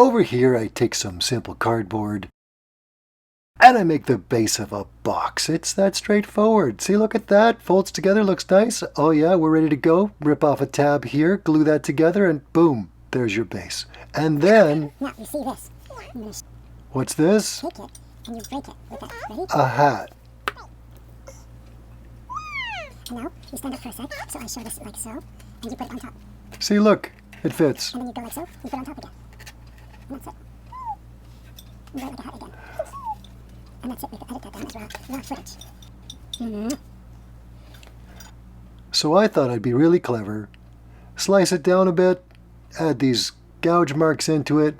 Over here I take some simple cardboard and I make the base of a box. It's that straightforward. See, look at that. Folds together, looks nice. Oh yeah, we're ready to go. Rip off a tab here, glue that together, and boom, there's your base. And then... Now, you see this. What's this? Take it, and you break it with that. Ready? A hat. And now, you stand up for a sec, so I show this like so, and you put it on top. See, look, it fits. And then you go like so, you put it on top again. And that's it. And go like a hat again. And that's it, we can edit that down as raw footage. So I thought I'd be really clever. Slice it down a bit, add these gouge marks into it,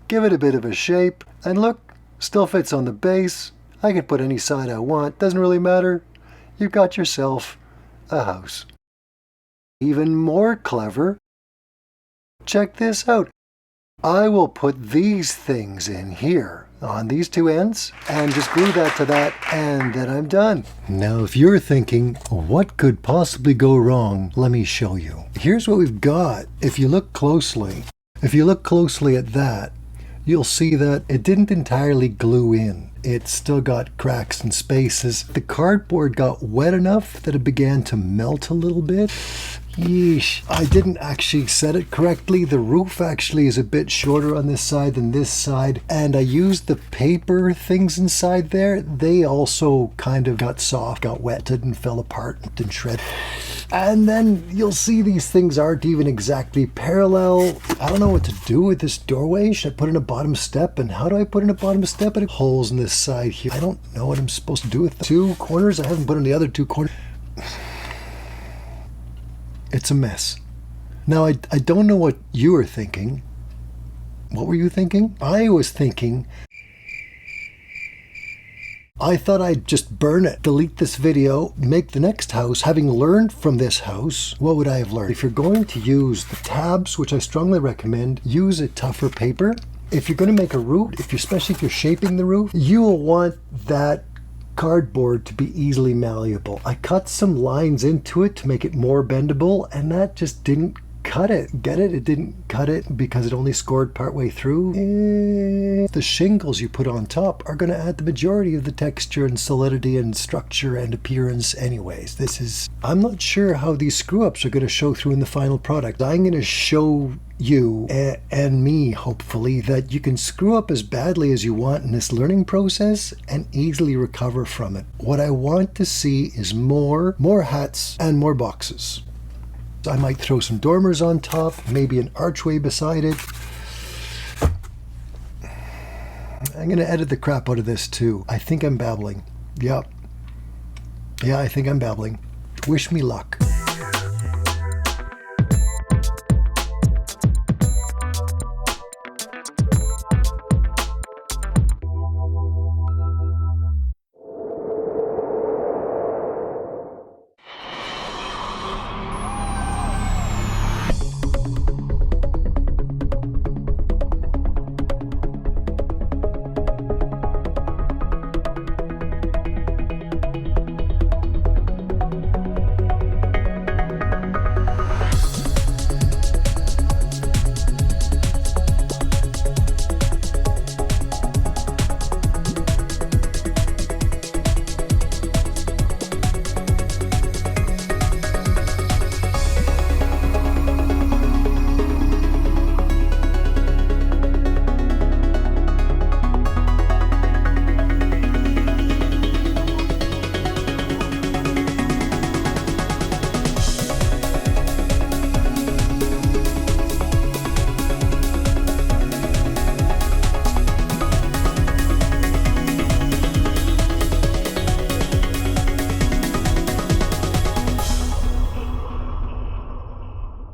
give it a bit of a shape, and look, still fits on the base. I can put any side I want, doesn't really matter. You've got yourself a house. Even more clever, check this out. I will put these things in here on these two ends and just glue that to that, and then I'm done. Now if you're thinking, what could possibly go wrong, let me show you. Here's what we've got. If you look closely at that, you'll see that it didn't entirely glue in. It's still got cracks and spaces. The cardboard got wet enough that it began to melt a little bit. Yeesh, I didn't actually set it correctly. The roof actually is a bit shorter on this side than this side, and I used the paper things inside there. They also kind of got soft, got wetted and fell apart and shred. And then you'll see these things aren't even exactly parallel. I don't know what to do with this doorway. Should I put in a bottom step? And how do I put in a bottom step? And holes in this side here. I don't know what I'm supposed to do with the two corners. I haven't put in the other two corners. It's a mess. Now, I don't know what you were thinking. What were you thinking? I was thinking, I thought I'd just burn it, delete this video, make the next house. Having learned from this house, what would I have learned? If you're going to use the tabs, which I strongly recommend, use a tougher paper. If you're going to make a roof, especially if you're shaping the roof, you will want that cardboard to be easily malleable. I cut some lines into it to make it more bendable, and that just didn't cut it. Get it? It didn't cut it because it only scored partway through. The shingles you put on top are going to add the majority of the texture and solidity and structure and appearance anyways. I'm not sure how these screw-ups are going to show through in the final product. I'm going to show you and me, hopefully, that you can screw up as badly as you want in this learning process and easily recover from it. What I want to see is more hats and more boxes. I might throw some dormers on top, maybe an archway beside it. I'm going to edit the crap out of this too. I think I'm babbling. Yeah, I think I'm babbling. Wish me luck.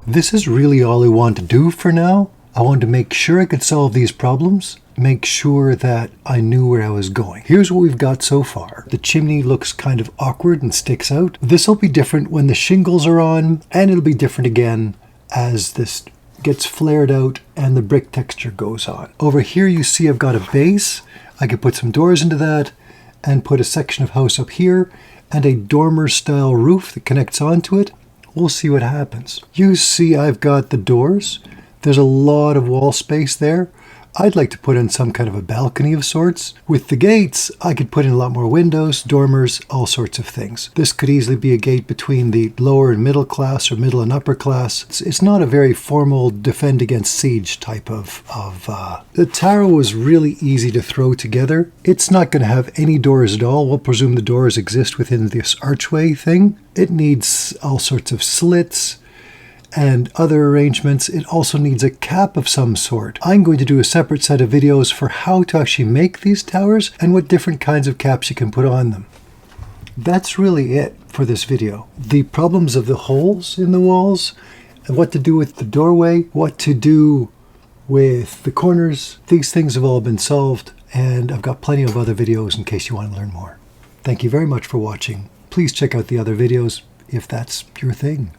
This is really all I want to do for now. I wanted to make sure I could solve these problems, make sure that I knew where I was going. Here's what we've got so far. The chimney looks kind of awkward and sticks out. This will be different when the shingles are on, and it'll be different again as this gets flared out and the brick texture goes on. Over here you see I've got a base. I could put some doors into that and put a section of house up here and a dormer style roof that connects onto it. We'll see what happens. You see I've got the doors. There's a lot of wall space there. I'd like to put in some kind of a balcony of sorts. With the gates, I could put in a lot more windows, dormers, all sorts of things. This could easily be a gate between the lower and middle class or middle and upper class. It's not a very formal defend against siege type of. The tower was really easy to throw together. It's not going to have any doors at all. We'll presume the doors exist within this archway thing. It needs all sorts of slits and other arrangements. It also needs a cap of some sort. I'm going to do a separate set of videos for how to actually make these towers and what different kinds of caps you can put on them. That's really it for this video. The problems of the holes in the walls, and what to do with the doorway, what to do with the corners, these things have all been solved, and I've got plenty of other videos in case you want to learn more. Thank you very much for watching. Please check out the other videos if that's your thing.